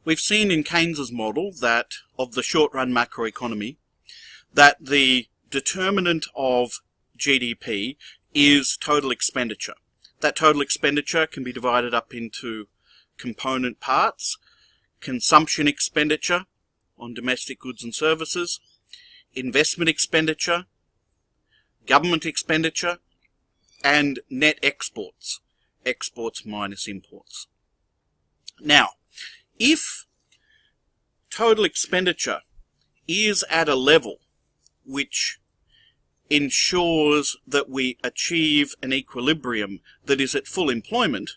we've seen in Keynes's model that of the short-run macroeconomy that the determinant of GDP is total expenditure. That total expenditure can be divided up into component parts: consumption expenditure on domestic goods and services, investment expenditure, government expenditure, and net exports, exports minus imports. Now, if total expenditure is at a level which ensures that we achieve an equilibrium that is at full employment,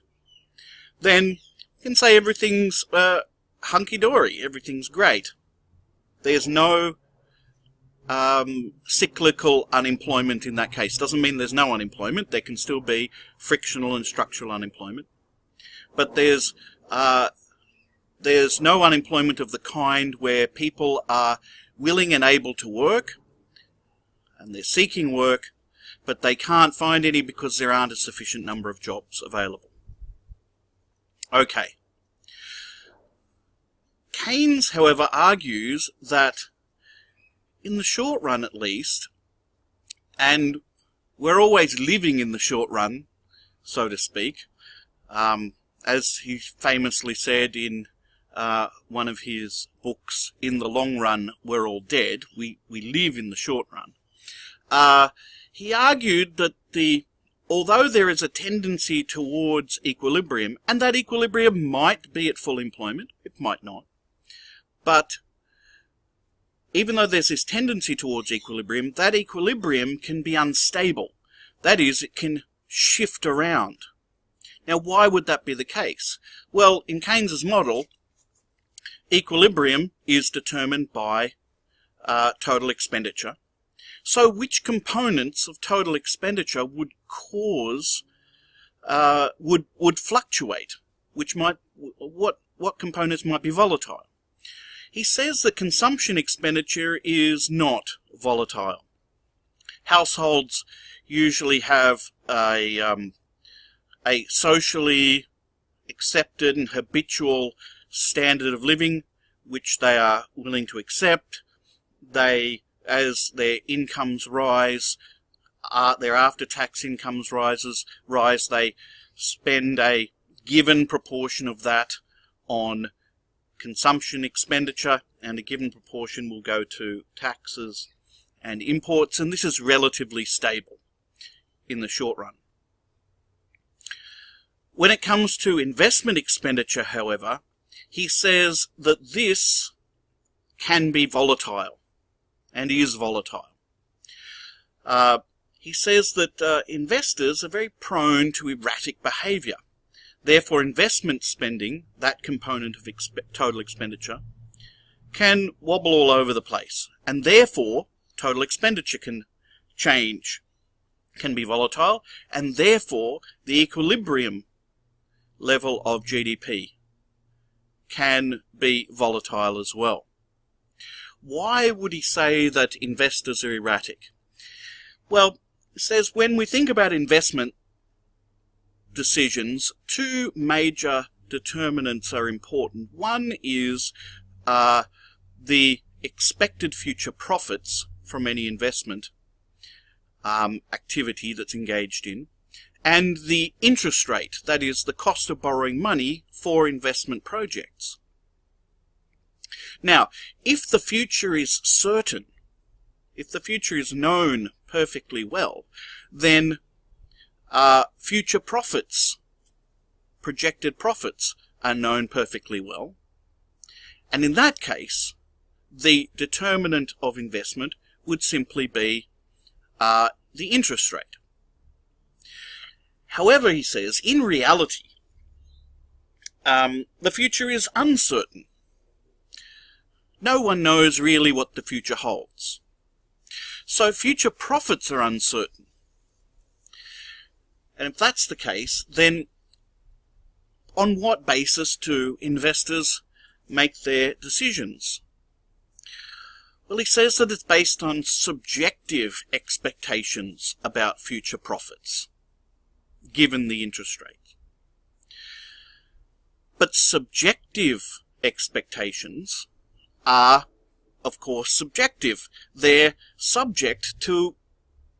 then you can say everything's hunky-dory, everything's great. There's no cyclical unemployment in that case. Doesn't mean there's no unemployment. There can still be frictional and structural unemployment. But there's no unemployment of the kind where people are willing and able to work, and they're seeking work, but they can't find any because there aren't a sufficient number of jobs available. Okay. Keynes, however, argues that in the short run at least, and we're always living in the short run, so to speak, as he famously said in one of his books, "In the long run, we're all dead." We live in the short run. He argued that although there is a tendency towards equilibrium, and that equilibrium might be at full employment, it might not, but even though there's this tendency towards equilibrium, that equilibrium can be unstable. That is, it can shift around. Now, why would that be the case? Well, in Keynes's model, equilibrium is determined by total expenditure. So which components of total expenditure would cause, would fluctuate? What components might be volatile? He says that consumption expenditure is not volatile. Households usually have a socially accepted and habitual standard of living which they are willing to accept. As their incomes rise, their after-tax incomes rise, they spend a given proportion of that on consumption expenditure, and a given proportion will go to taxes and imports, and this is relatively stable in the short run. When it comes to investment expenditure, however, he says that this can be volatile, and is volatile. He says that investors are very prone to erratic behaviour. Therefore, investment spending, that component of total expenditure, can wobble all over the place. And therefore, total expenditure can change, can be volatile, and therefore, the equilibrium level of GDP can be volatile as well. Why would he say that investors are erratic? Well, he says when we think about investment decisions, two major determinants are important. One is the expected future profits from any investment activity that's engaged in, and the interest rate, that is, the cost of borrowing money for investment projects. Now, if the future is certain, if the future is known perfectly well, then future profits, projected profits, are known perfectly well. And in that case, the determinant of investment would simply be the interest rate. However, he says, in reality, the future is uncertain. No one knows really what the future holds. So future profits are uncertain. And if that's the case, then on what basis do investors make their decisions? Well, he says that it's based on subjective expectations about future profits, given the interest rate. But subjective expectations are, of course, subjective. They're subject to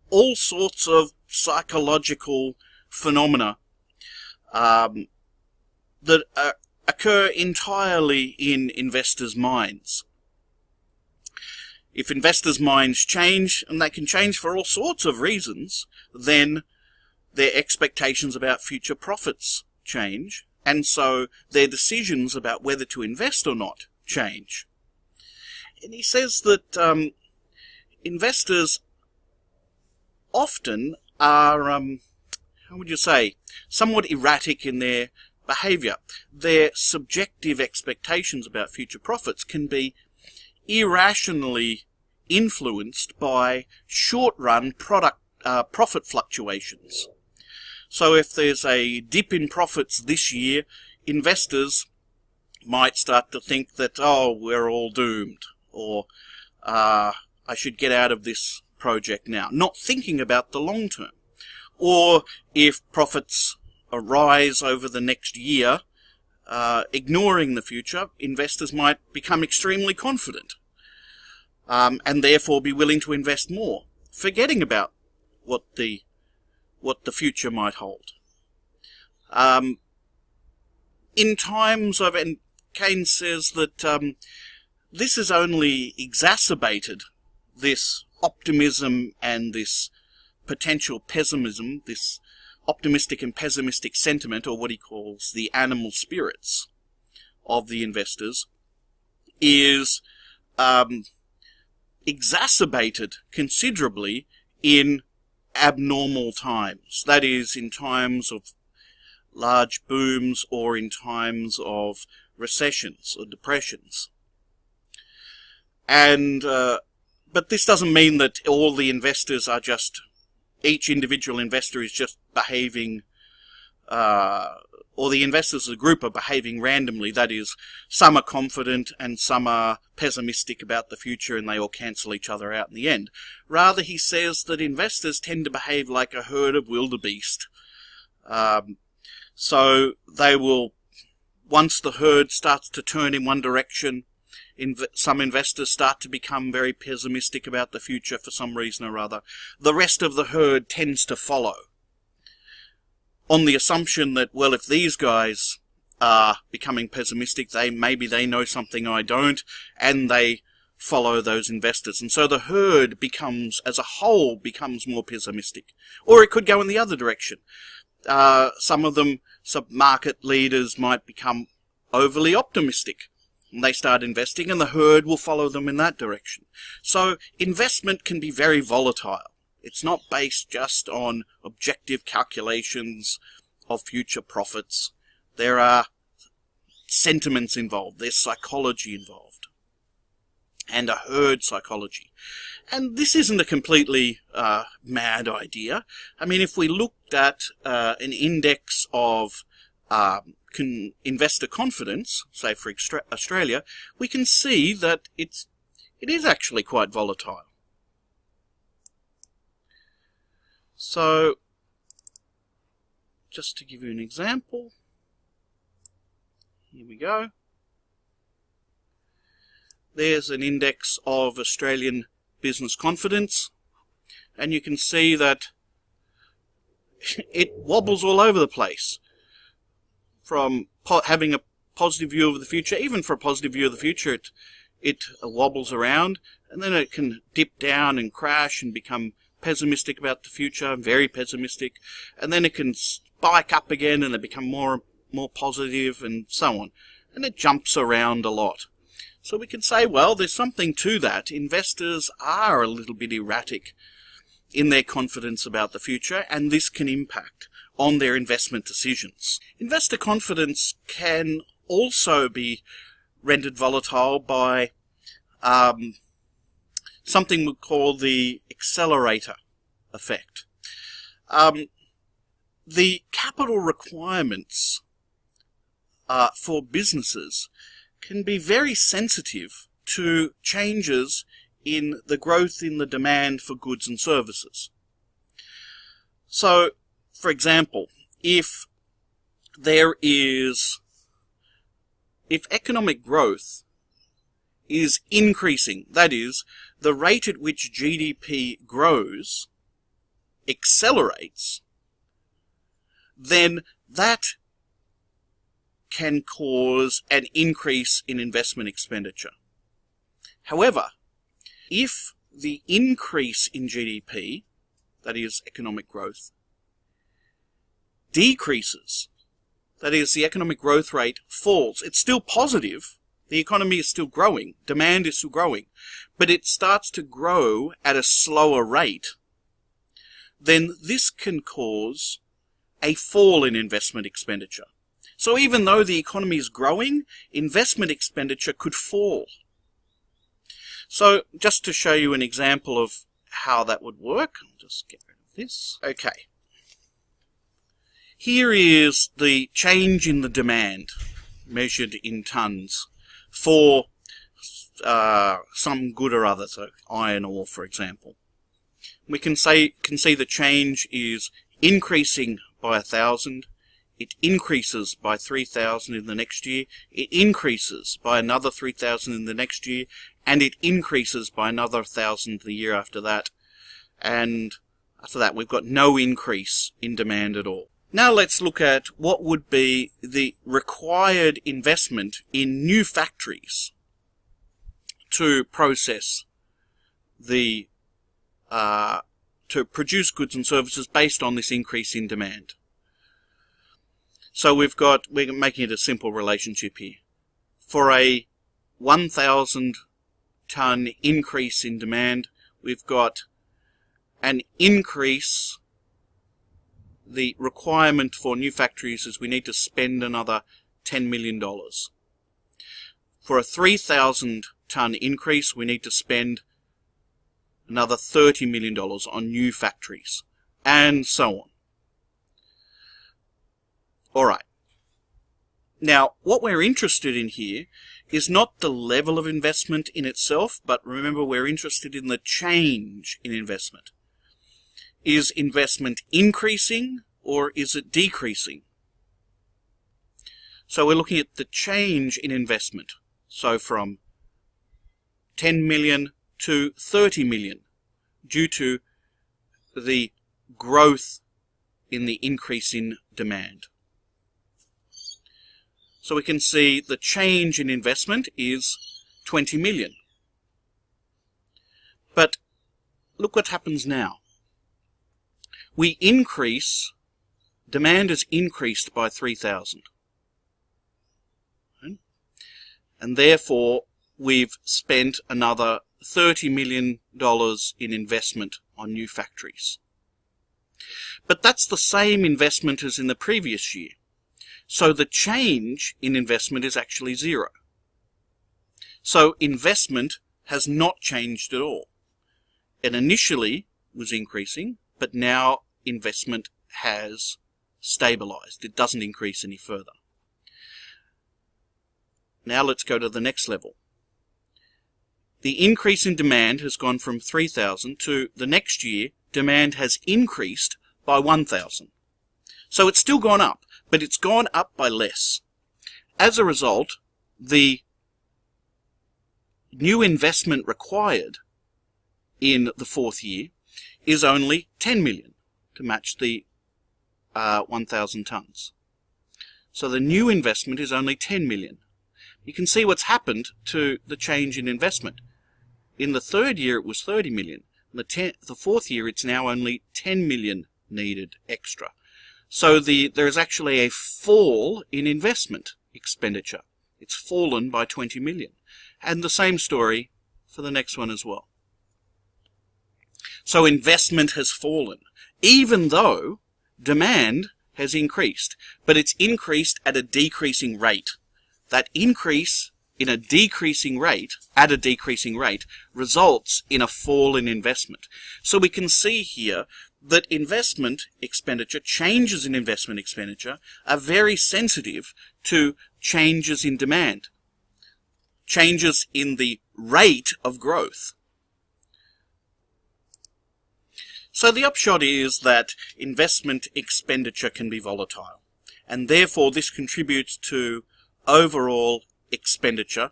all sorts of psychological phenomena that occur entirely in investors' minds. If investors' minds change, and they can change for all sorts of reasons, then their expectations about future profits change, and so their decisions about whether to invest or not change. And he says that investors often are, how would you say, somewhat erratic in their behaviour. Their subjective expectations about future profits can be irrationally influenced by short-run profit fluctuations. So if there's a dip in profits this year, investors might start to think that, oh, we're all doomed, or I should get out of this project now, not thinking about the long term. Or if profits arise over the next year, ignoring the future, investors might become extremely confident, and therefore be willing to invest more, forgetting about what the future might hold. In times of, and Keynes says that this has only exacerbated this optimism and this potential pessimism, this optimistic and pessimistic sentiment, or what he calls the animal spirits of the investors, is exacerbated considerably in abnormal times. That is, in times of large booms or in times of recessions or depressions. And but this doesn't mean that all the investors are just, each individual investor is just behaving, or the investors as a group are behaving randomly. That is, some are confident and some are pessimistic about the future, and they all cancel each other out in the end. Rather, he says that investors tend to behave like a herd of wildebeest. So they will, once the herd starts to turn in one direction, some investors start to become very pessimistic about the future for some reason or other. The rest of the herd tends to follow, on the assumption that, well, if these guys are becoming pessimistic, maybe they know something I don't, and they follow those investors. And so the herd becomes, as a whole, becomes more pessimistic. Or it could go in the other direction. Some of them, some market leaders, might become overly optimistic. And they start investing, and the herd will follow them in that direction. So investment can be very volatile. It's not based just on objective calculations of future profits. There are sentiments involved. There's psychology involved. And a herd psychology. And this isn't a completely mad idea. I mean, if we looked at an index of investor confidence, say for Australia, we can see that it is actually quite volatile. So, just to give you an example, here we go. There's an index of Australian business confidence, and you can see that it wobbles all over the place. From having a positive view of the future, even for a positive view of the future, it wobbles around, and then it can dip down and crash and become pessimistic about the future, very pessimistic, and then it can spike up again and it become more positive, and so on. And it jumps around a lot. So we can say, well, there's something to that. Investors are a little bit erratic in their confidence about the future, and this can impact on their investment decisions. Investor confidence can also be rendered volatile by something we call the accelerator effect. The capital requirements for businesses can be very sensitive to changes in the growth in the demand for goods and services. So, for example, if if economic growth is increasing, that is, the rate at which GDP grows accelerates, then that can cause an increase in investment expenditure. However, if the increase in GDP, that is economic growth, decreases, that is the economic growth rate falls, it's still positive, the economy is still growing, demand is still growing, but it starts to grow at a slower rate, then this can cause a fall in investment expenditure. So even though the economy is growing, investment expenditure could fall. So just to show you an example of how that would work, I'll just get rid of this. Okay. Here is the change in the demand measured in tons for some good or other, so iron ore, for example. We can see the change is increasing by 1,000. It increases by 3,000 in the next year. It increases by another 3,000 in the next year, and it increases by another 1,000 the year after that. And after that, we've got no increase in demand at all. Now let's look at what would be the required investment in new factories to process the to produce goods and services based on this increase in demand. So we're making it a simple relationship here. For a 1,000 ton increase in demand, we've got an increase. The requirement for new factories is we need to spend another $10 million. For a 3,000 ton increase, we need to spend another $30 million on new factories, and so on. Alright. Now, what we're interested in here is not the level of investment in itself, but remember we're interested in the change in investment. Is investment increasing or is it decreasing? So we're looking at the change in investment. So from 10 million to 30 million due to the growth in the increase in demand. So we can see the change in investment is 20 million. But look what happens now. We increase, demand is increased by 3,000. And therefore, we've spent another $30 million in investment on new factories. But that's the same investment as in the previous year. So the change in investment is actually zero. So investment has not changed at all. It initially was increasing, but now investment has stabilized. It doesn't increase any further. Now let's go to the next level. The increase in demand has gone from 3,000 to the next year, demand has increased by 1,000. So it's still gone up, but it's gone up by less. As a result, the new investment required in the fourth year is only 10 million to match the 1,000 tons. So the new investment is only 10 million. You can see what's happened to the change in investment. In the third year it was 30 million. In the fourth year it's now only 10 million needed extra. So there is actually a fall in investment expenditure. It's fallen by 20 million. And the same story for the next one as well. So investment has fallen, even though demand has increased, but it's increased at a decreasing rate. That increase in a decreasing rate, at a decreasing rate, results in a fall in investment. So we can see here that investment expenditure, changes in investment expenditure, are very sensitive to changes in demand, changes in the rate of growth. So the upshot is that investment expenditure can be volatile, and therefore this contributes to overall expenditure,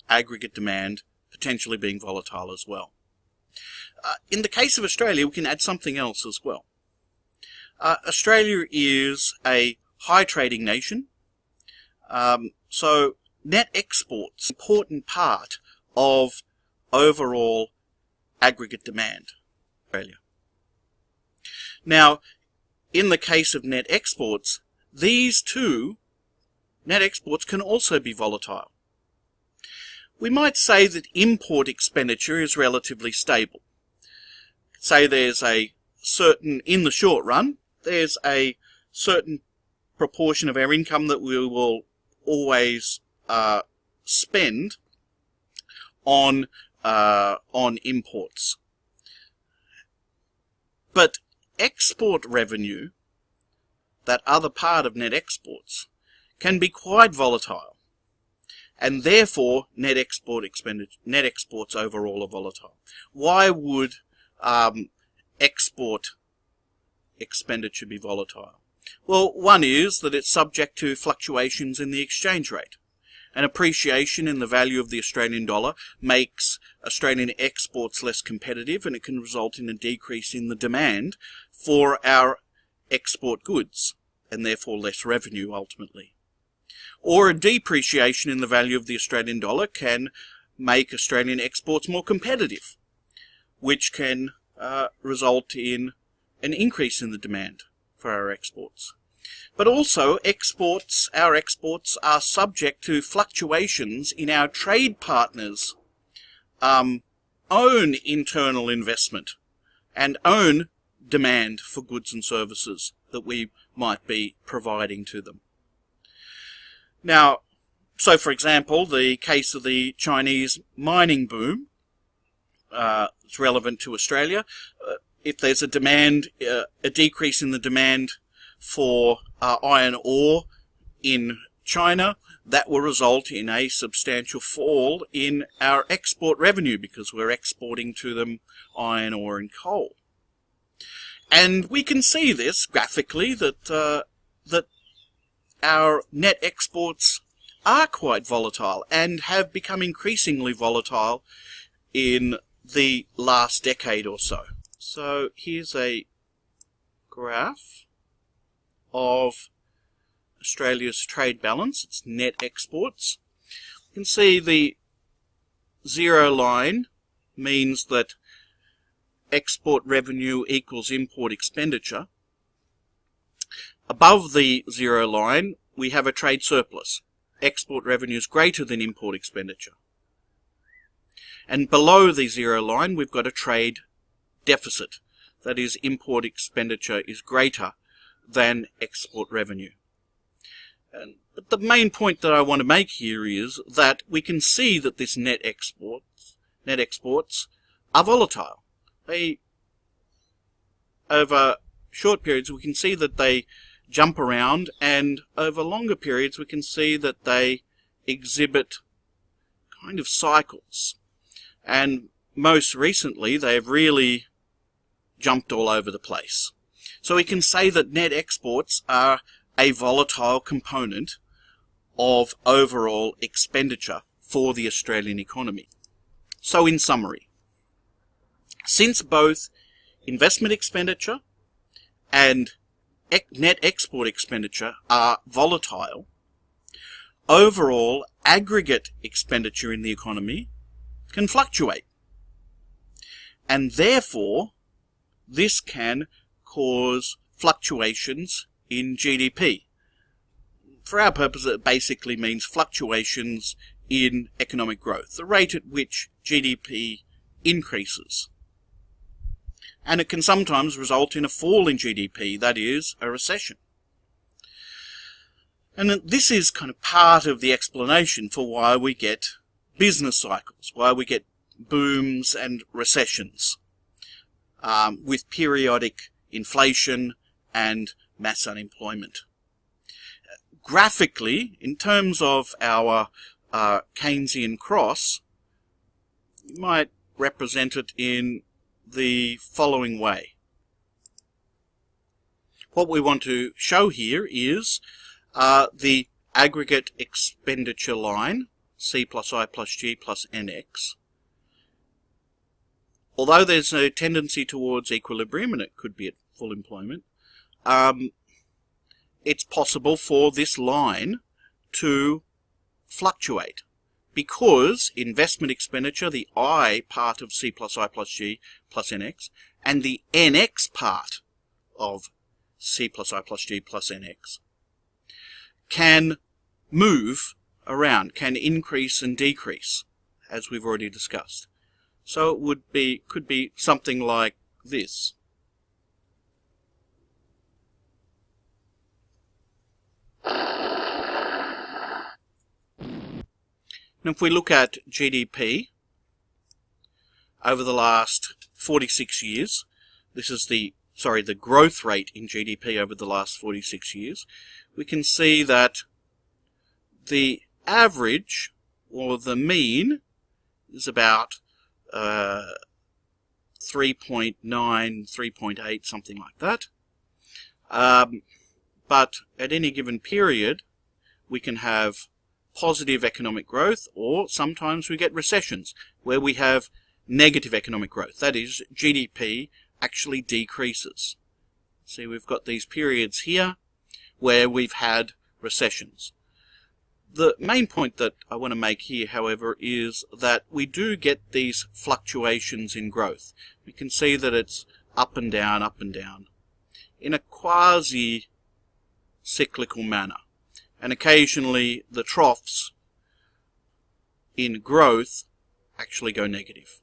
aggregate demand, potentially being volatile as well. In the case of Australia, we can add something else as well. Australia is a high trading nation, so net exports are an important part of overall aggregate demand in Australia. Now, in the case of net exports, these two net exports can also be volatile. We might say that import expenditure is relatively stable. Say there's a certain, in the short run, there's a certain proportion of our income that we will always spend on imports. But export revenue, that other part of net exports, can be quite volatile, and therefore net exports overall are volatile. Why would export expenditure be volatile? Well, one is that it's subject to fluctuations in the exchange rate. An appreciation in the value of the Australian dollar makes Australian exports less competitive, and it can result in a decrease in the demand for our export goods, and therefore less revenue ultimately. Or a depreciation in the value of the Australian dollar can make Australian exports more competitive, which can result in an increase in the demand for our exports. But also, our exports are subject to fluctuations in our trade partners' own internal investment and own demand for goods and services that we might be providing to them. Now, so for example, the case of the Chinese mining boom is relevant to Australia. If there's a decrease in the demand for iron ore in China, that will result in a substantial fall in our export revenue because we're exporting to them iron ore and coal. And we can see this graphically that our net exports are quite volatile and have become increasingly volatile in the last decade or so. So here's a graph of Australia's trade balance, its net exports. You can see the zero line means that export revenue equals import expenditure. Above the zero line, we have a trade surplus. Export revenue is greater than import expenditure. And below the zero line, we've got a trade deficit. That is, import expenditure is greater than export revenue. But the main point that I want to make here is that we can see that this net exports are volatile. Over short periods, we can see that they jump around, and over longer periods, we can see that they exhibit kind of cycles. And most recently, they've really jumped all over the place. So we can say that net exports are a volatile component of overall expenditure for the Australian economy. So in summary, since both investment expenditure and net export expenditure are volatile, overall aggregate expenditure in the economy can fluctuate. And therefore, this can cause fluctuations in GDP. For our purpose, it basically means fluctuations in economic growth, the rate at which GDP increases. And it can sometimes result in a fall in GDP, that is, a recession. And this is kind of part of the explanation for why we get business cycles, why we get booms and recessions, with periodic inflation and mass unemployment. Graphically, in terms of our Keynesian cross, you might represent it in the following way. What we want to show here is the aggregate expenditure line C plus I plus G plus NX, although there's a tendency towards equilibrium, and it could be at full employment, it's possible for this line to fluctuate, because investment expenditure, the I part of C plus I plus G plus NX, and the NX part of C plus I plus G plus NX can move around, can increase and decrease, as we've already discussed. So it could be something like this. Now, if we look at GDP over the last 46 years, this is the growth rate in GDP over the last 46 years, we can see that the average, or the mean, is about 3.9, 3.8, something like that. But at any given period, we can have positive economic growth, or sometimes we get recessions where we have negative economic growth. That is, GDP actually decreases. See, we've got these periods here where we've had recessions. The main point that I want to make here, however, is that we do get these fluctuations in growth. We can see that it's up and down, in a quasi-cyclical manner. And occasionally the troughs in growth actually go negative.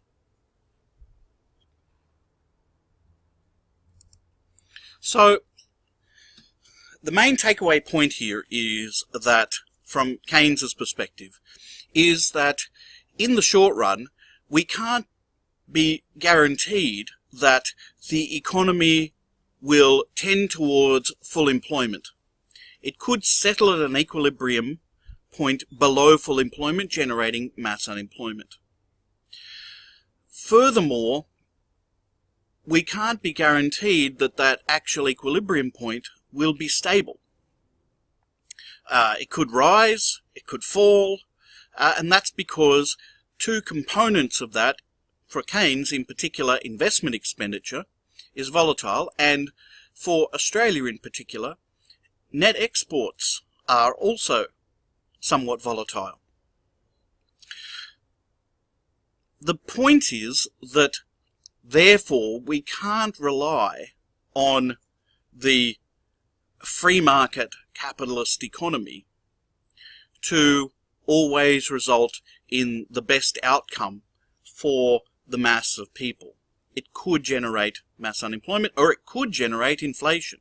So, the main takeaway point here is that, from Keynes's perspective, is that in the short run, we can't be guaranteed that the economy will tend towards full employment. It could settle at an equilibrium point below full employment, generating mass unemployment. Furthermore, we can't be guaranteed that that actual equilibrium point will be stable. It could rise, it could fall, and that's because two components of that, for Keynes in particular, investment expenditure, is volatile, and for Australia in particular, net exports are also somewhat volatile. The point is that, therefore, we can't rely on the free market capitalist economy to always result in the best outcome for the mass of people. It could generate mass unemployment, or it could generate inflation.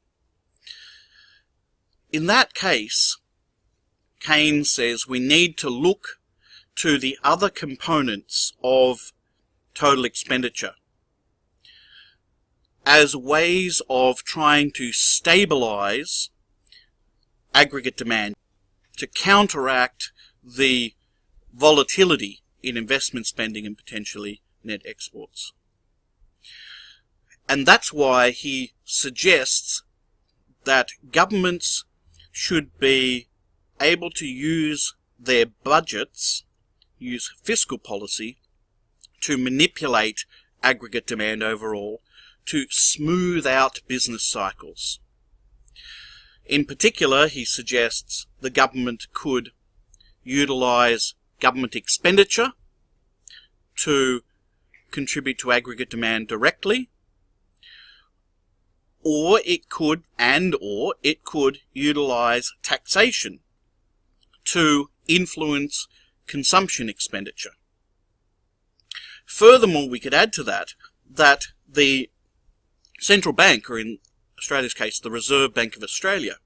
In that case, Keynes says we need to look to the other components of total expenditure as ways of trying to stabilize aggregate demand, to counteract the volatility in investment spending and potentially net exports. And that's why he suggests that governments should be able to use their budgets, use fiscal policy, to manipulate aggregate demand overall, to smooth out business cycles. In particular, he suggests the government could utilize government expenditure to contribute to aggregate demand directly, or it could utilize taxation to influence consumption expenditure. Furthermore, we could add to that the central bank, or in Australia's case, the Reserve Bank of Australia,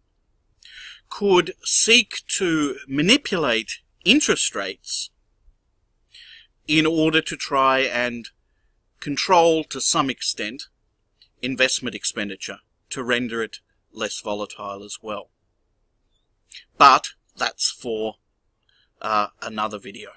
could seek to manipulate interest rates in order to try and control, to some extent, investment expenditure, to render it less volatile as well. But that's for another video.